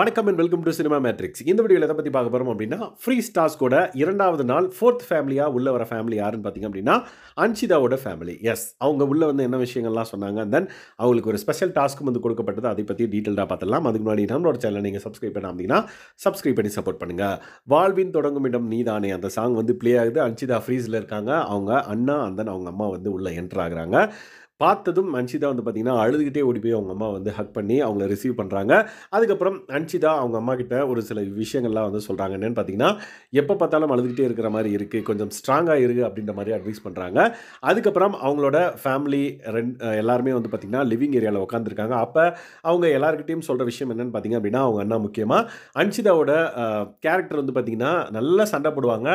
வணக்கம் and welcome to cinema matrix. இந்த வீடியோவில் எதை பற்றி பார்க்க போகிறோம் அப்படின்னா, ஃப்ரீ ஸ்டார்ஸ் கூட இரண்டாவது நாள் ஃபோர்த் ஃபேமிலியாக உள்ள வர ஃபேமிலி யாருன்னு பார்த்தீங்க அப்படின்னா, அன்ஷிதாவோட ஃபேமிலி. எஸ், அவங்க உள்ள வந்து என்ன விஷயங்கள்லாம் சொன்னாங்க, தென் அவங்களுக்கு ஒரு ஸ்பெஷல் டாஸ்க்கும் வந்து கொடுக்கப்பட்டது. அதை பற்றி டீட்டெயிலாக பார்த்துடலாம். அதுக்கு முன்னாடி நம்மளோட சேனலை நீங்கள் சப்ஸ்கிரைப் பண்ணாமல் சப்ஸ்கிரைப் பண்ணி சப்போர்ட் பண்ணுங்கள். வாழ்வின் தொடங்கும் இடம் நீதானே அந்த சாங் வந்து ப்ளே ஆகுது. அன்ஷிதா ஃப்ரீஸில் இருக்காங்க. அவங்க அண்ணா தென் அவங்க அம்மா வந்து உள்ளே என்ட்ரு ஆகுறாங்க. பார்த்ததும் அன்ஷிதா வந்து பார்த்தீங்கன்னா அழுதுகிட்டே ஓடி போய் அவங்க அம்மா வந்து ஹக் பண்ணி அவங்கள ரிசீவ் பண்ணுறாங்க. அதுக்கப்புறம் அன்ஷிதா அவங்க அம்மா கிட்ட ஒரு சில விஷயங்கள்லாம் வந்து சொல்கிறாங்க. என்னென்னு பார்த்தீங்கன்னா, எப்போ பார்த்தாலும் அழுதுகிட்டே இருக்கிற மாதிரி இருக்குது, கொஞ்சம் ஸ்ட்ராங்காக இருக்குது அப்படின்ற மாதிரி அட்வைஸ் பண்ணுறாங்க. அதுக்கப்புறம் அவங்களோட ஃபேமிலி எல்லாருமே வந்து பார்த்திங்கன்னா லிவிங் ஏரியாவில் உட்காந்துருக்காங்க. அப்போ அவங்க எல்லாருக்கிட்டையும் சொல்கிற விஷயம் என்னென்னு பார்த்தீங்க அப்படின்னா, அவங்க அண்ணா முக்கியமாக அன்ஷிதாவோட கேரக்டர் வந்து பார்த்திங்கன்னா நல்லா சண்டை போடுவாங்க.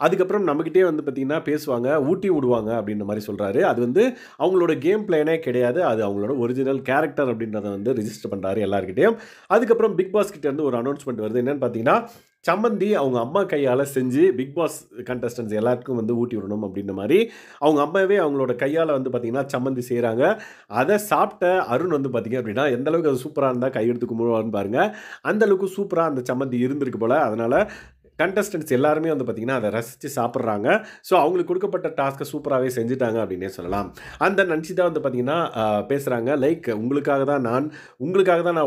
அதுக்கப்புறம் நம்மக்கிட்டே வந்து பார்த்திங்கன்னா பேசுவாங்க, ஊட்டி விடுவாங்க அப்படின்ற மாதிரி சொல்கிறாரு. அது வந்து அவங்களோட கேம் பிளேனே கிடையாது, அது அவங்களோட ஒரிஜினல் கேரக்டர் அப்படின்றத வந்து ரிஜிஸ்டர் பண்ணுறாரு எல்லாருக்கிட்டையும். அதுக்கப்புறம் பிக் பாஸ் கிட்ட இருந்து ஒரு அனௌன்ஸ்மெண்ட் வருது. என்னன்னு பார்த்தீங்கன்னா, சம்மந்தி அவங்க அம்மா கையால் செஞ்சு பிக் பாஸ் கண்டஸ்டன்ஸ் எல்லாருக்கும் வந்து ஊட்டி விடணும் அப்படின்ற மாதிரி அவங்க அம்மாவே அவங்களோட கையால் வந்து பார்த்தீங்கன்னா சம்மந்தி செய்கிறாங்க. அதை சாப்பிட்ட அருண் வந்து பார்த்தீங்க அப்படின்னா எந்த அளவுக்கு அது சூப்பராக இருந்தால் கையெடுத்து கும்பிடுவான்னு பாருங்க. அந்த அளவுக்கு சூப்பராக அந்த சம்மந்தி இருந்திருக்கு போல. அதனால் கண்டஸ்டன்ட்ஸ் எல்லாருமே வந்து பார்த்திங்கன்னா அதை ரசித்து சாப்பிட்றாங்க. ஸோ அவங்களுக்கு கொடுக்கப்பட்ட டாஸ்க்கை சூப்பராகவே செஞ்சுட்டாங்க அப்படின்னே சொல்லலாம். அந்த அன்ஷிதா வந்து பார்த்திங்கன்னா பேசுகிறாங்க, லைக் உங்களுக்காக தான் நான்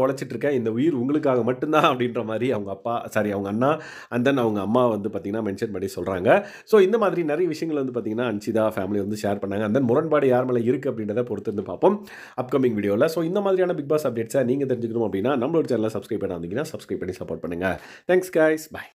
உழைச்சிட்ருக்கேன், இந்த உயிர் உங்களுக்காக மட்டும்தான் அப்படின்ற மாதிரி அவங்க அண்ணா அண்ட் தென் அவங்க அம்மா வந்து பார்த்திங்கன்னா மென்ஷன் பண்ணி சொல்கிறாங்க. ஸோ இந்த மாதிரி நிறைய விஷயங்கள் வந்து பார்த்திங்கன்னா அன்ஷிதா ஃபேமிலி வந்து ஷேர் பண்ணாங்க. அந்த முரண்பாடு யார் மேலே இருக்குது அப்படின்றத பொறுத்து வந்து பார்ப்போம் அப்கமிங் வீடியோவில். ஸோ இந்த மாதிரியான பிக் பாஸ் அப்டேட்ஸை நீங்கள் தெரிஞ்சுக்கணும் அப்படின்னா நம்மளோட சேனலை சப்ஸ்கிரைப் பண்ணாதீங்கன்னா சப்ஸ்கிரைப் பண்ணி சப்போர்ட் பண்ணுங்கள். Thanks guys, by.